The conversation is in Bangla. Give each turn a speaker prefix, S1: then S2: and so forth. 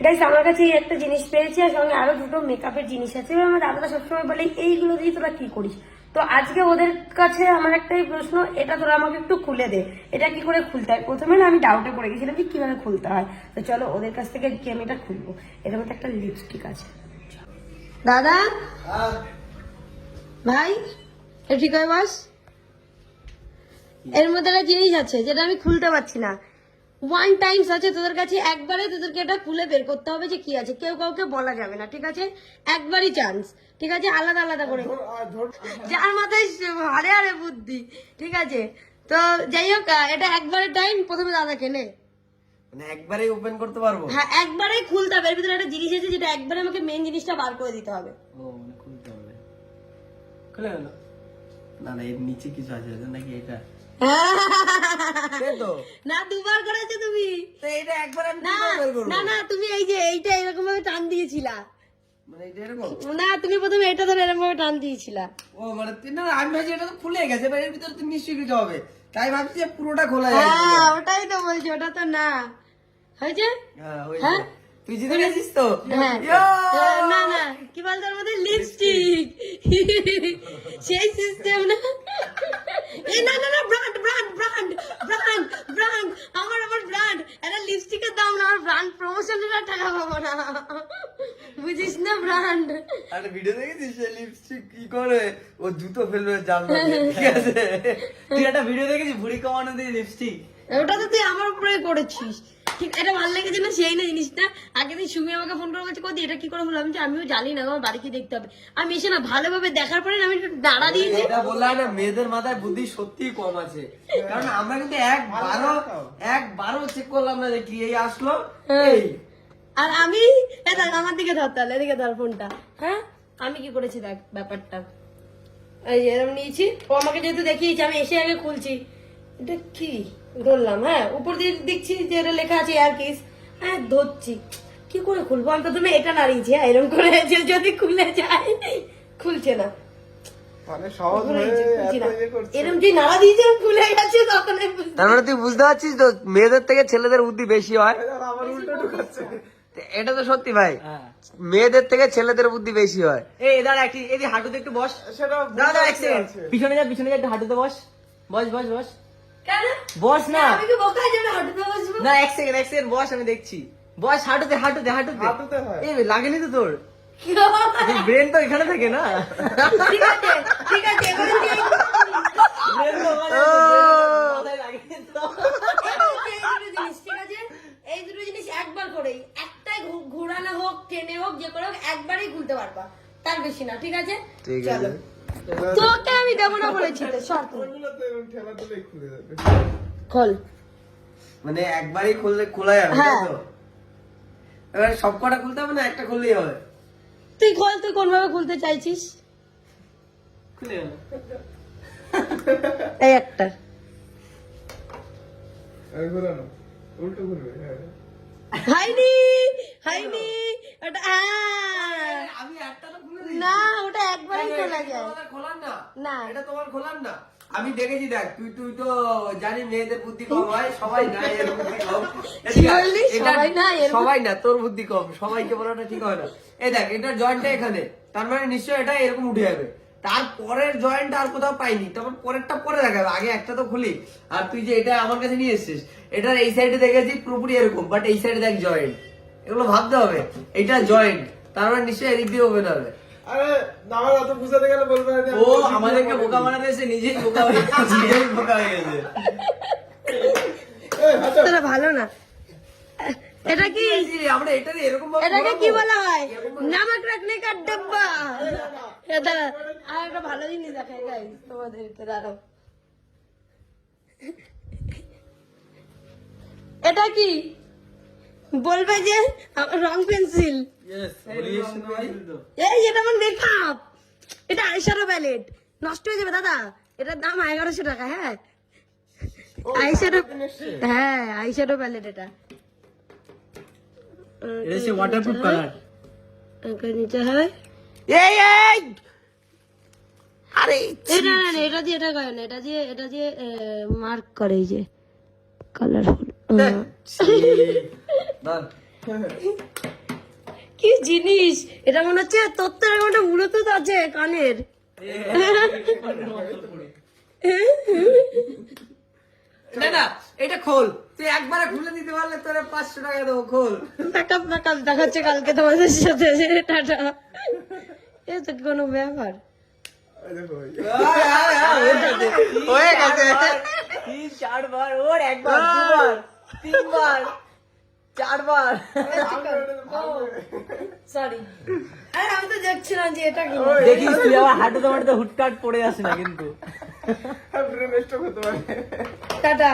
S1: গাইস আমার কাছে এই একটা জিনিস পেয়েছি আর সঙ্গে আরো দুটো মেকআপের জিনিস আছে। এবার আমার দাদাটা সবসময় বলে এইগুলো দিয়ে তোরা কি করিস। তো আজকে ওদের কাছে আমার একটাই প্রশ্ন, এটা তোরা আমাকে একটু খুলে দে, এটা কি করে খুলতে হয়। প্রথমে না আমি ডাউটে পড়ে গেছিলাম যে কিভাবে খুলতে হয়। তো চলো ওদের কাছ থেকে কি আমি এটা খুলবো। এটার মধ্যে একটা লিপস্টিক আছে। দাদা ভাই ঠিক হয় বাস, এর মধ্যে একটা জিনিস আছে যেটা আমি খুলতে পারছি না। ওয়ান টাইমস আছে তোদের কাছে, একবারে তোদেরকে এটা খুলে বের করতে হবে যে কি আছে। কেউ কাউকে বলা যাবে না, ঠিক আছে? একবারই চান্স, ঠিক আছে? আলাদা আলাদা করে, যার মাথায় হারে হারে বুদ্ধি, ঠিক আছে? তো যাই হোক, এটা একবারে টাইম। প্রথমে দাদা কেনে
S2: মানে একবারেই ওপেন করতে পারবো?
S1: হ্যাঁ, একবারেই খুলতে হবে। এর ভিতরে একটা জিনিস আছে যেটা একবারে আমাকে মেন জিনিসটা বার করে দিতে হবে।
S2: ও মানে খুলতে হবে, খুলে গেল। না না, এর নিচে কিছু আছে নাকি? এটা তো
S1: না, দুবার করেছো তুমি।
S2: তো এটা একবার আমি
S1: না
S2: কিভাবে বের করবো?
S1: না না, তুমি এই যে এইটা এরকম ভাবে টান দিয়েছিলা।
S2: মানে এটা এরকম?
S1: না, তুমি প্রথমে এটা ধরে এরকম ভাবে টান দিয়েছিলা।
S2: ও মানে না, আমি ভাবছি এটা তো খুলে গেছে, এবার এর ভিতরে তো নিশ্চয়ই কিছু হবে, তাই ভাবছি যে পুরোটা খোলা যায়।
S1: হ্যাঁ, ওটাই তো বলছি, ওটা তো না হয়েছে।
S2: হ্যাঁ হয়েছে।
S1: হ্যাঁ?
S2: তুই জিতে গেছিস তো?
S1: হ্যাঁ।
S2: ইয়ো!
S1: না না, কি বলতো ওর মধ্যে লিপস্টিক, সেই সিস্টেম না। এই না না না, brand brand brand brand brand, আমার ব্র্যান্ড। এটা লিপস্টিকের দাম না, আমার ব্র্যান্ড প্রমোশনের টাকা পাবো না, বুঝিস না? ব্র্যান্ড।
S2: আরে ভিডিও দেখেছিস সে লিপস্টিক কি করে, ও জুতো ফেলবে জানলা দিয়ে, ঠিক আছে? তুই একটা ভিডিও দেখেছিস ভুড়ি কমানো দিয়ে লিপস্টিক?
S1: ওটা তো তুই আমার উপরে করেছিস, ঠিক? এটা ভালো লেগেছে না? সেই না জিনিসটা। আগের দিন সুমি আমাকে ফোন করে বলছে কদি এটা কি করে হলো। আমি বলছি, আমিও জানি না, আমার বাড়িতে দেখতে হবে। আমি এসে না ভালোভাবে দেখার পরে না আমি একটু দাঁড়া দিয়েছি।
S2: এটা বললাম না, মেয়েদের মাথায় বুদ্ধি সত্যিই কম আছে। কারণ আমরা কিন্তু একবারও চেক করলাম না যে কি এই আসলো এই।
S1: আর আমি দেখ আমার দিকে ধর, তাহলে এদিকে ধর ফোনটা। হ্যাঁ, আমি কি করেছি দেখ ব্যাপারটা। এই যে এরকম নিয়েছি, ও আমাকে যেহেতু দেখিয়েছি, আমি এসে আগে খুলছি। এটা কি ধরলাম, হ্যাঁ, উপর দিয়ে দেখছি যে এটা লেখা আছে এয়ার কিস। হ্যাঁ, ধরছি, কি করে খুলবো। আমি প্রথমে এটা নাড়িয়েছি, হ্যাঁ, এরকম করে যে যদি খুলে যায়। খুলছে না,
S3: মানে সহজ হয়ে
S1: খুলছি না।
S3: এত ইয়ে করছে।
S1: এরকম যে নাড়া দিয়েছে খুলে গেছে, তখন আমি বুঝতে-
S2: তার মানে তুই বুঝতে পারছিস তো মেয়েদের থেকে ছেলেদের বুদ্ধি বেশি হয়।
S3: আর আমার উল্টো ঢুকাচ্ছে।
S2: এটা তো সত্যি ভাই, মেয়েদের থেকে ছেলেদের বুদ্ধি বেশি হয়। এই দাঁড়া একটু, এই যে হাঁটুতে একটু বস।
S3: সেটা
S2: দাঁড়া এক
S3: বুঝতে
S2: সেকেন্ড,
S3: আছে।
S2: পিছনে যা একটু হাঁটুতে বস। বস বস বস
S1: কেন?
S2: বস না,
S1: আমি কি বোকার জন্য হাঁটুতে বসবো?
S2: না এক সেকেন্ড বস, আমি দেখছি। বস হাঁটুতে হাঁটুতে হাঁটুতে।
S3: হাঁটুতে হয়।
S2: এই লাগেনি তো তোর? ব্রেন তো এখানে থাকে না।
S1: ঠিক আছে ঠিক আছে, এবারে তুই এই-
S2: Brain তো ওখানে আছে, মাথায় লাগেনি তো।
S1: এই দুটো জিনিস, ঠিক আছে? এই দুটো জিনিস একবার করেই, একটাই ঘোরানো হোক টেনে হোক যে করে হোক, একবারই খুলতে পারবা, তার বেশি না, ঠিক আছে?
S2: ঠিক
S1: চলো।
S2: আছে।
S1: তোকে আমি দেবো না বলেছি তো, শর্ত।
S3: ওগুলো তো এরকম ঠেলা দিলেই খুলে যাবে।
S1: খোল।
S2: মানে একবারই খুললে খোলা যাবে, তাই
S1: হ্যাঁ।
S2: তো? এবার সব কটা খুলতে হবে না, একটা খুললেই হবে?
S1: তুই খোল, তুই কোন ভাবে খুলতে চাইছিস?
S2: খুলে গেল।
S1: এই একটা।
S3: আর ঘোরানো উল্টো ঘুরবে। হ্যাঁ।
S1: হয়নি হয়নি, ওটা হ্যাঁ।
S2: আমি একটা তো খুলে দিয়েছি।
S1: না, ওটা একবারই খোলা যায়।
S2: তোমাদের খোলার না?
S1: না।
S2: এটা তোমার খোলার না? আমি দেখেছি, দেখ তুই তো জানি মেয়েদের বুদ্ধি কম হয়, সবাই না এর বুদ্ধি কম।
S1: কি বললি? সবাই না এর
S2: সবাই না, তোর বুদ্ধি কম, সবাইকে বলাটা ঠিক হয় না। এই দেখ এটার জয়েন্টটা এখানে, তার মানে নিশ্চয়ই এটা এরকম উঠে যাবে। তারপরের জয়েন্ট আর কোথাও পাইনি, তখন পরেরটা পরে দেখাবে, আগে একটা তো খুলি। আর তুই যে এটা আমার কাছে নিয়ে এসেছিস, এটার এই সাইডে দেখেছি পুরোপুরি এরকম, বাট এই সাইডে দেখ জয়েন্ট। এগুলো ভাবতে হবে, এটা জয়েন্ট, তার মানে নিশ্চয়ই এদিক দিয়ে ওপেন হবে।
S3: আরে আমার অত বুঝাতে গেলে বলবে না যে
S2: ও আমাদেরকে বোকা বানাতে এসে নিজেই বোকা হয়ে গেছে, নিজেই বোকা হয়ে গেছে।
S3: এই হাঁটো।
S1: তোরা ভালো না। এটা কি,
S2: আমরা এটারে এরকম ভাবে
S1: এটাকে কি
S2: ঘোরাবো?
S1: বলা হয়? নামক রাখনে কা ডাব্বা। এটা আর একটা ভালো জিনিস দেখাই গাইস তোমাদেরকে, দাঁড়াও। এটা কি বলবে যে রং পেন্সিল।
S2: Yes, বলিস না ভাই।
S1: এই এটা আমার মেকআপ, এটা আইশ্যাডো প্যালেট। নষ্ট হয়ে যাবে দাদা, এটার দাম 1100 টাকা। হ্যাঁ, আইশ্যাডো, হ্যাঁ আইশ্যাডো প্যালেট এটা।
S2: এটা হচ্ছে ওয়াটারপ্রুফ কালার।
S1: নিচে হয়
S2: এই আরে
S1: এটা, না না, এটা দিয়ে এটা করে না, এটা দিয়ে মার্ক করে, এই যে কালারফুল।
S2: ধর।
S1: কি জিনিস এটা, মনে হচ্ছে তোর তো এরকম একটা ব্লুটুথ আছে কানের।
S2: না না এটা খোল, তুই একবারে খুলে দিতে পারলে তোর 500 টাকা দেবো, খোল।
S1: ব্যাকআপ ব্যাকআপ দেখাচ্ছে কালকে তোমাদের সাথে, টাটা। এ তো কোনো ব্যাপার।
S3: এই দেখো ভাই।
S2: হয়ে গেছে।
S4: 3-4 বার, ওর একবার, দুবার, 3 বার, 4 বার।
S1: সরি, আরে আমি তো দেখছিলাম যে এটা কি।
S4: দেখিস তুই আবার হাঁটুতে মাটিতে হুটকাট পড়ে আসে না কিন্তু।
S3: ব্রেন স্ট্রোক হতে পারে।
S1: টাটা।